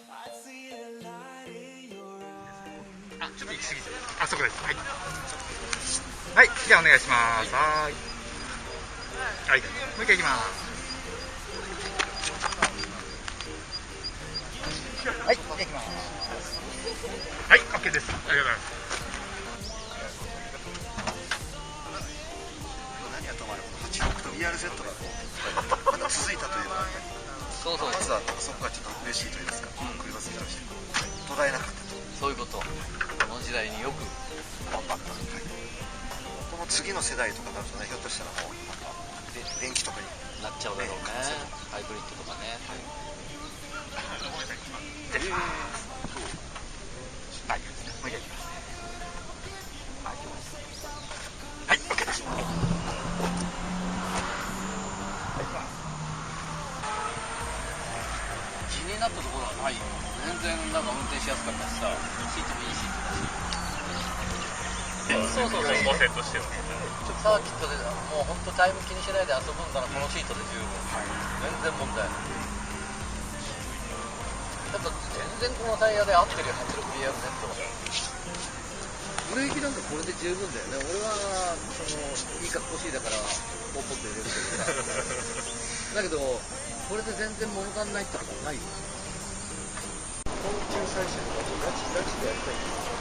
あ、ちょっと行き過ぎて。あ、そこです。はい。はい、じゃあお願いします。はい。はい、もう一回行きます。はい、じゃあ行きます。はい、OK です。ありがとうございます。何やと思われる86と ERZ がこうまだ続いたというのはそうそう、まずはそこがちょっと嬉しいと言いますか、車好きとして途絶えなかったと。そういうこと。この時代によく頑張った、はい、この次の世代とかになるとね、ひょっとしたらもう電気とかになっちゃうだろうね。ハイブリッドとかね。はい、はい、もう一回行きます。はい、OK です。気になったところはないよ。全然なんか運転しやすかったしさ、シートもいいシートだし。そうそうそう。路線としては。サーキットでもう本当タイム気にしないで遊ぶんならこのシートで十分。全然問題ない。ただ全然このタイヤで合ってるよ、86BRZ は。ブレーキなんかこれで十分だよね。俺はそのいい格好しいだからポンポンと入れるけどさ。だけどこれで全然物足んないってことはないよ。昆虫採集とかガチでやりたいんです。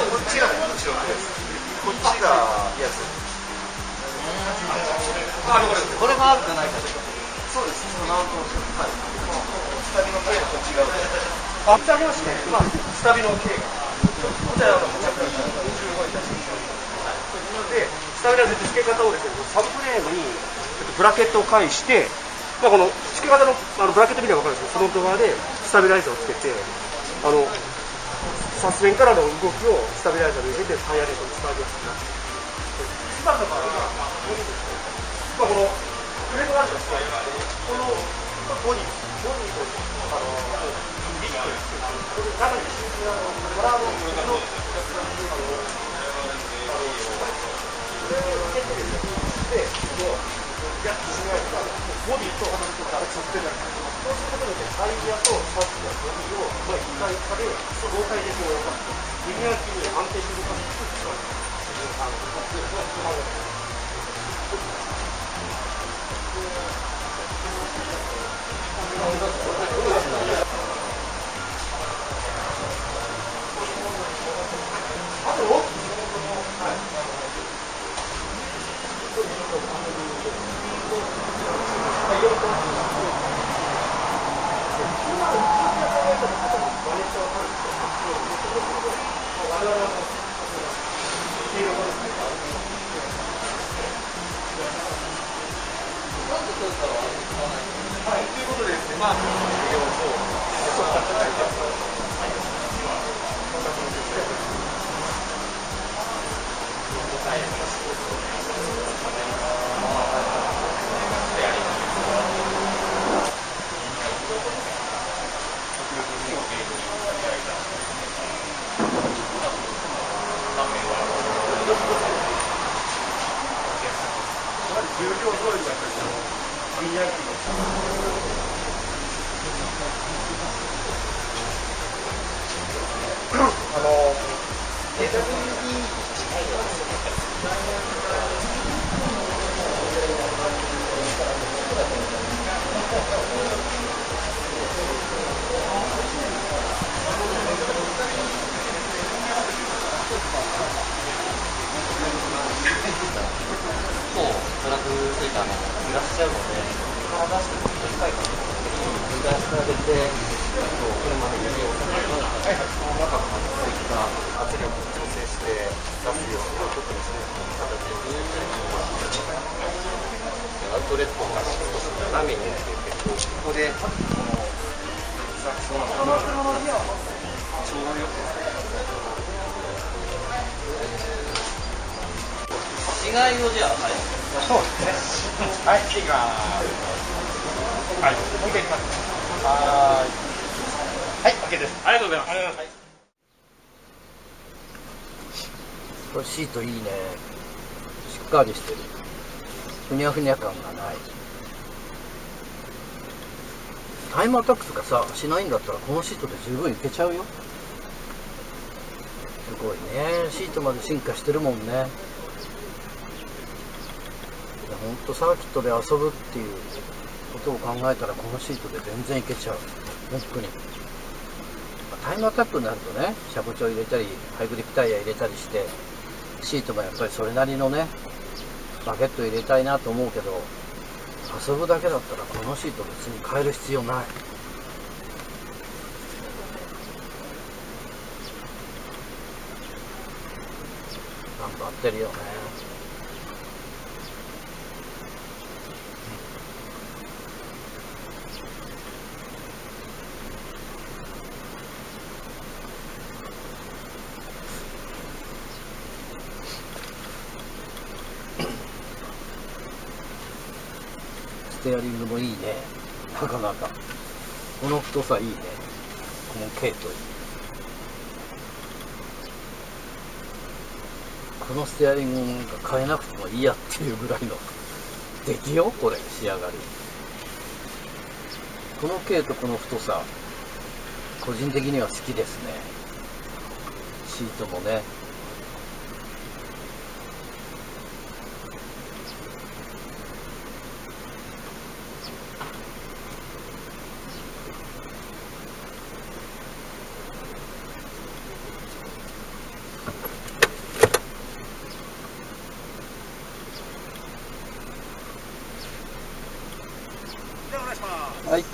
こっちが面白くて、こっちが安い。これがあるかないかで。そうです。そのはい。スタビの径と違う。あ、してありますね。まあ、スタビの径が。こちらは25に出してで、スタビラの付け方をですね、サブフレームにブラケットを介して、まあ、この付け方のブラケット見れば分かるんですけど、フロント側でスタビライザーをつけて、サスペンからの動きをスタビライザーで入れてタイヤレーションに使われやすくなって。一番の場合は、まあ、このフレームがあるんですけど、このボディとビッグ中にドラムのボディとサスペンダーそうすることによってタイヤとシャフトやボディを一体化で同体でこうリニア機に安定して動かすということでですね、まあ、重量通りだったり、ミニアキのトラックついたのいらっしゃるので、から出して近いから出してあげて、車の指をその中のこういった圧力を調整して出すような特にそういう形でアウトレットが少し斜めに出てここでこのそのちょうどよく違いをじゃあ、はい、そうですね。はい、次が、はい、もう一回いきます。はい、OK です。ありがとうございます。これシートいいね。しっかりしてる。ふにゃふにゃ感がない。タイムアタックとかさしないんだったらこのシートで十分いけちゃうよ。すごいね、シートまで進化してるもんね。ほんとサーキットで遊ぶっていうことを考えたらこのシートで全然いけちゃう。本当にタイムアタックになるとね、車庫帳入れたりハイグリップタイヤ入れたりしてシートもやっぱりそれなりのねバケット入れたいなと思うけど、遊ぶだけだったらこのシート別に変える必要ない。頑張ってるよね。ステアリングもいいね。なかなかこの太さいいね。この系統いい。このステアリングなんか変えなくてもいいやっていうぐらいの出来よ、これ仕上がり。この系とこの太さ個人的には好きですね。シートもね。はい。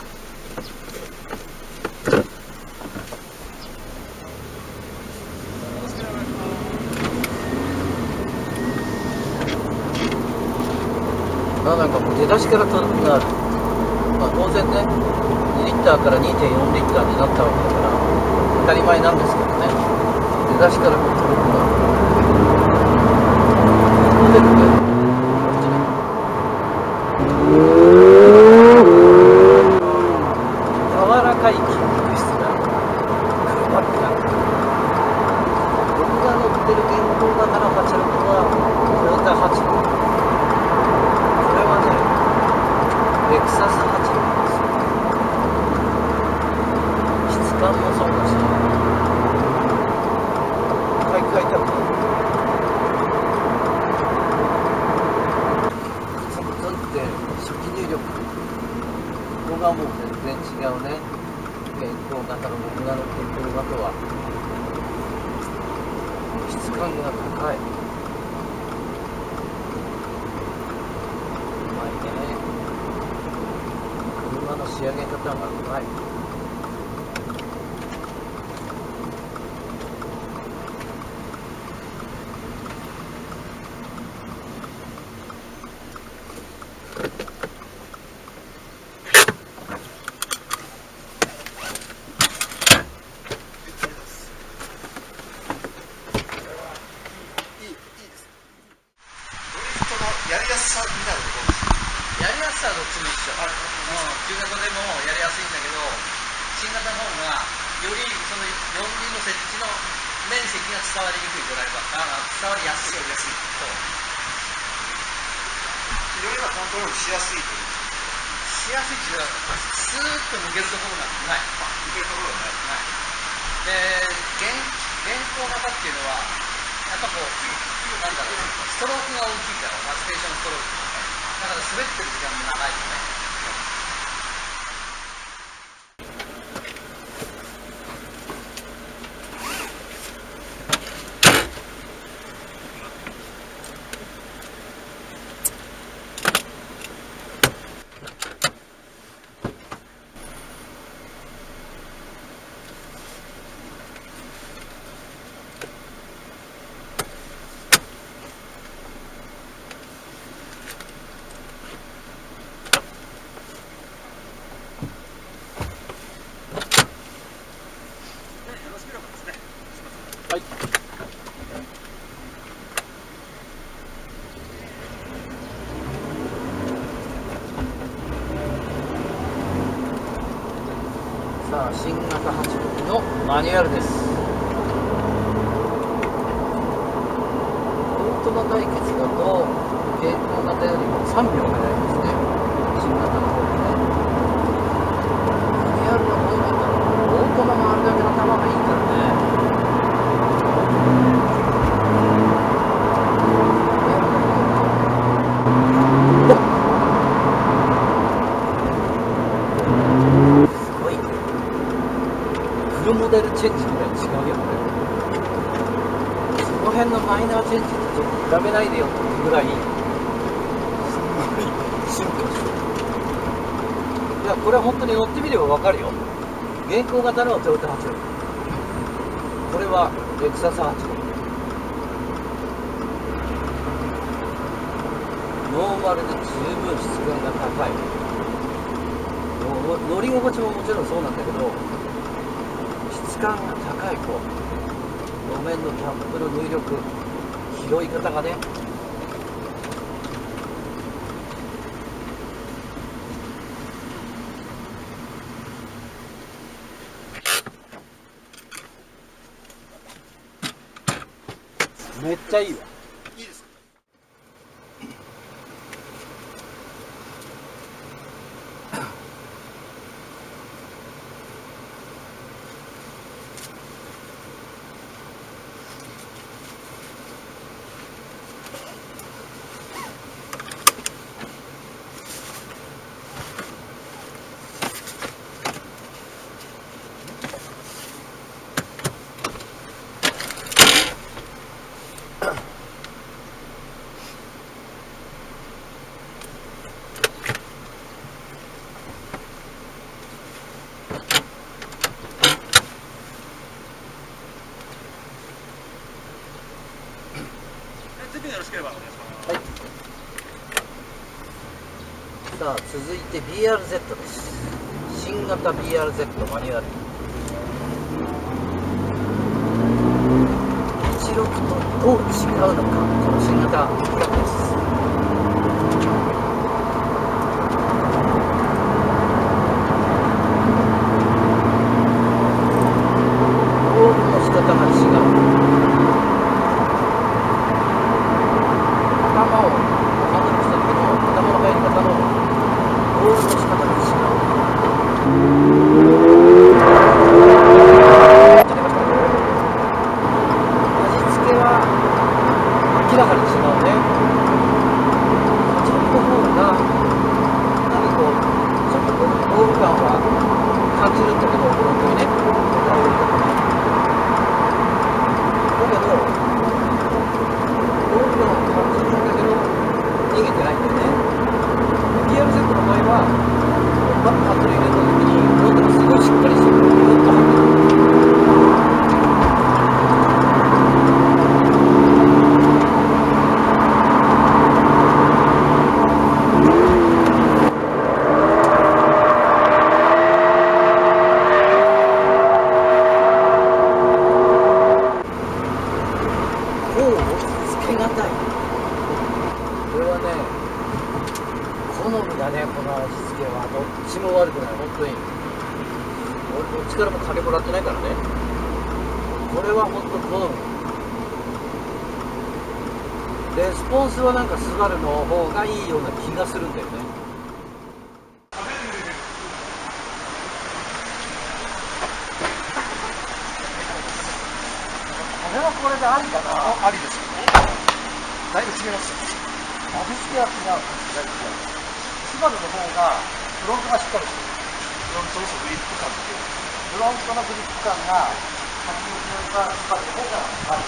なんかもう出だしから軽くなる。まあ当然ね、2リッターから 2.4 リッターになったわけだから当たり前なんですけどね、出だしから軽くなる。出てるね。柔らかい筋肉質がくまくなる。僕が乗ってる現行型の86はトヨタ86。これはね、レクサス86ですよ。質感もそうだし、買い替えたくなる。グツグツって初期入力。ここがもう全然違うね。現行型の僕が乗ってる車とは質感が高い。うまいね。車の仕上げ方がうまい。やりやすさみたいなところです。やりやすさはどっちも一緒。中型でもやりやすいんだけど、新型の方がよりその四輪の設置の面積が伝わりにくいドライバー、伝わりやすい。そうよりはコントロールしやすいという。しやすいっていうか、スーッと抜けるところがない。抜けるところがない。で、現行型っていうのは、やっぱこう、なんだろう、ストロークが大きいから、ステーションストローク。だから滑ってる時間も長いよね。はい。さあ、新型86のマニュアルです。の対決だと蛍光型よりも3秒早いですね、新型の方がね。VR はどうなんだろう、オートマもあれだけの球がいいからね。すごいフルモデルチェンジぐらい違うよね。その辺のマイナーチェンジとちょっと比べないでよっていうぐらいすごい進化してる。いや、これは本当に乗ってみれば分かるよ。現行型のトヨタ86、これはレクサス86、ノーマルで十分質感が高い。乗り心地ももちろんそうなんだけど、質感が高い。こう路面のキャップの入力、拾い方がね、めっちゃいいわ。いいですか？よろしければお願いします。はい、さあ続いて BRZ です。新型 BRZ マニュアル16とどう違うのか、この新型トラックです。ゴールの仕方が違う。頭をハンドルした時の頭の入り方のゴールの仕方が違う。味付けは明らかに違うね。こちらの方が何かこうちょっとゴール感は感じるんだけど、フロントにね、だけどゴール感を感じるんだけど逃げてないんだよね。BRZ の場合はバックハンドル入れた時にフロントがすごいしっかりしてる。ぐーっと入ってる。つけがたい。これはね、好みだね、この味付けは。どっちも悪くない、本当に。俺どっちからも金もらってないからね。これは本当好み。レスポンスはなんかスバルの方がいいような気がするんだよね。これはこれでありかな。ありですよ。だいぶ違いますよ。味付けは違う。スバルの方がフロントがしっかりしてる。フロントのグリップ感っていう。フロントのグリップ感が80からスバルの方がある。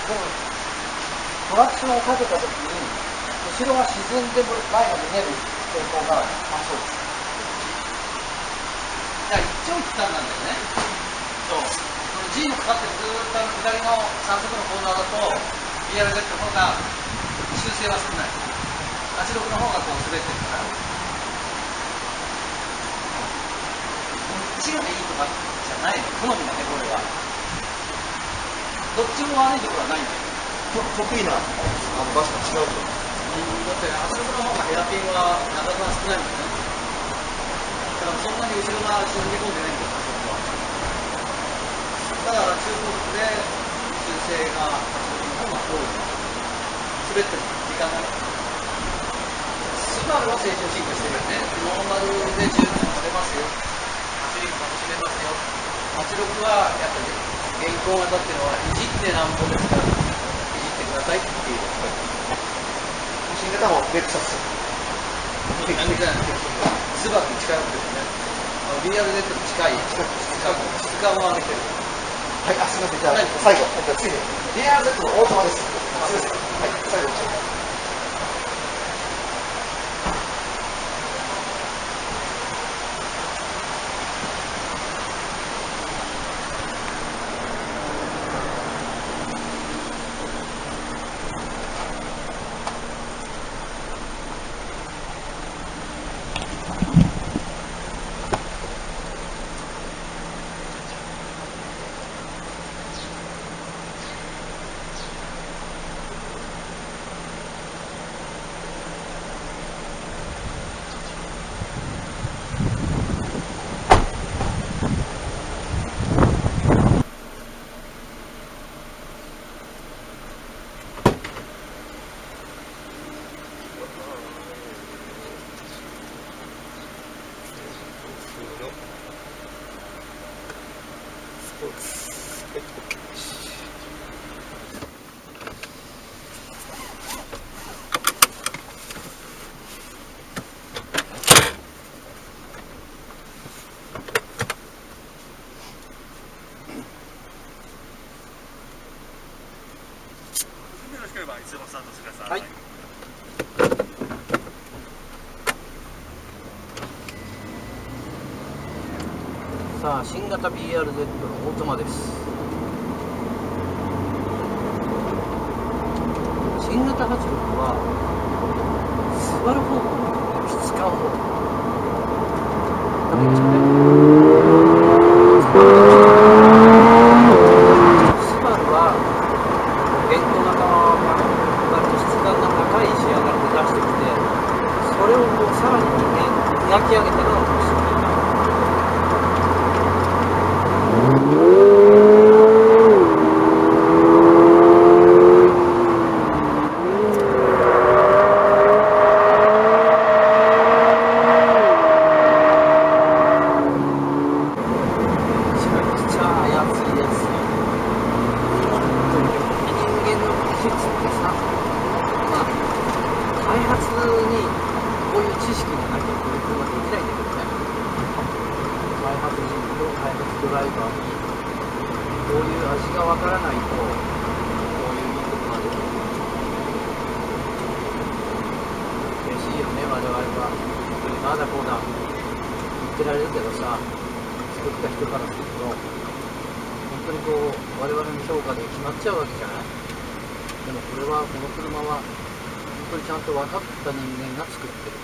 でもトラクションをかけたときに後ろが沈んで前が見える傾向がそうです。だから一長一短なんだよね。そう。この G のかかってずーっと左の3速のコーナーだと BRZ の方が修正は少ない。86の方がこう滑ってるから。どっちがいいとかじゃないの。好みだね、これは。どっちも悪いところはないんだよ。得意な場所が違うと。だって86の方がヘアピンは長さが少ないんだよね。だからそんなに後ろが沈み込んでないんだよ、86は。だから中高速で修正が86の方が多い。滑っても時間がない。スバルは成長進化してるよね。ノーマルで十分乗れますよ。走りも楽しめますよ。86はやっぱり現行型っていうのは、いじってなんぼですから、いじってくださいっていう。新型もレクサス。スバルに近いわけですね。BRZ と近い、質感を上げてる。はい、すみません、じゃあ最後、次に BRZ のオートマです。すみません。はい、最後。はい。さあ、新型 BRZ のオートマです。新型86はスバル方向の質感を食べちゃスバルは現行型は割と質感が高い仕上がりで出してきて、それをこうさらに磨き上げたのがドライバーにこういう味がわからないとこういういいことができる。嬉しいよね、我々は。ああだこうだ言ってられるけどさ、作った人からすると本当にこう我々の評価で決まっちゃうわけじゃない。でもこれはこの車は本当にちゃんと分かった人間が作ってる。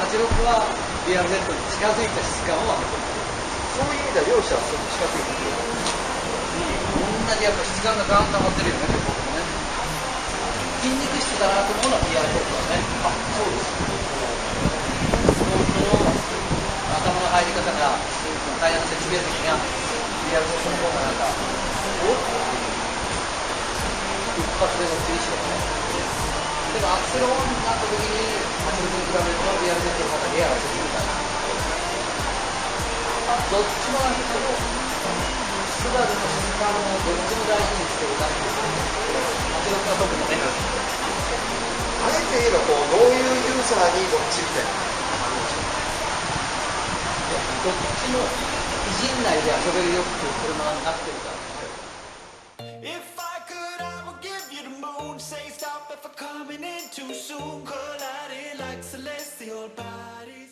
86は BRZ に近づいた質感を上げてる。そういう意味では両者はすごく近づいてる。同じやっぱ質感がガンと上がってるよね、僕もね。筋肉質だなと思うのは BRZ だね。あ、そうです。スポーツの頭の入り方が、タイヤの設計的が BRZ の方がなんか、おっ一発で乗っていいしね。でもアクセルオンになった時に86に比べると BRZ の方がリアができるから。どっちもなんですけど、スバルの質感をどっちも大事にしてるかっていう86は特にね。あえて言えばこうどういうユーザーにどっちみたいな。どっちもいじんないで遊べるよっていう車になってるから。If I could, I would give you the moon, say stop for coming in too soon, colliding like celestial bodies.